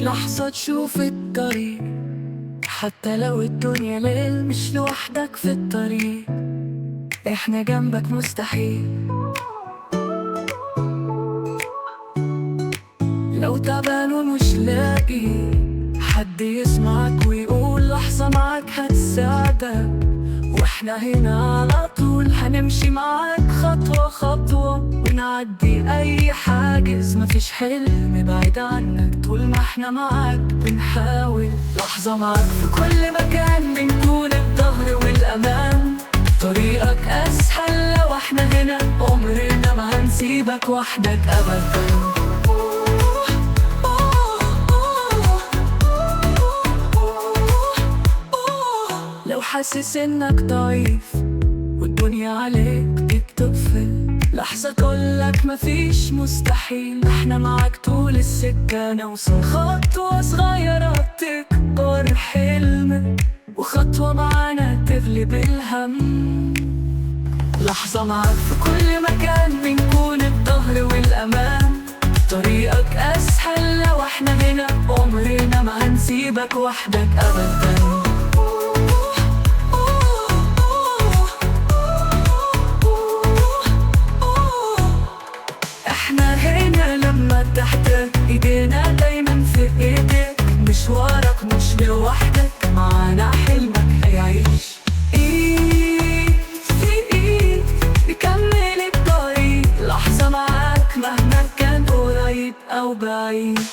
لحظة تشوف الطريق، حتى لو الدنيا ليل مش لوحدك في الطريق، احنا جنبك مستحيل. لو تعبان ومش لاقي حد يسمعك ويقول لحظة معاك هتساعدك، واحنا هنا على طول هنمشي معاك خطوة خطوة، ونعدي أي حاجز. مفيش حلم بعيد عنك طول ما احنا معاك بنحاول. لحظة معاك في كل مكان، بنكون الظهر والأمان. طريقك أسهل لو احنا هنا، عمرنا ما هنسيبك وحدك أبدا. لو حاسس انك ضعيف والدنيا عليك بتقفل، لحظة تقولك مفيش مستحيل. احنا معاك طول السكة نوصل، خطوة صغيرة تكبر حلم، وخطوة معانا تغلب الهم. لحظة معاك في كل مكان، بنكون الظهر والأمان. طريقك أسهل لو احنا هنا، عمرنا ما هنسيبك وحدك أبدا. احنا هنا لما تحتاج، ايدينا دايما في ايديك. مشوارك مش لوحدك، معانا حلمك هيعيش. ايد في ايد نكمل الطريق، لحظة معاك مهما كان قريب او بعيد.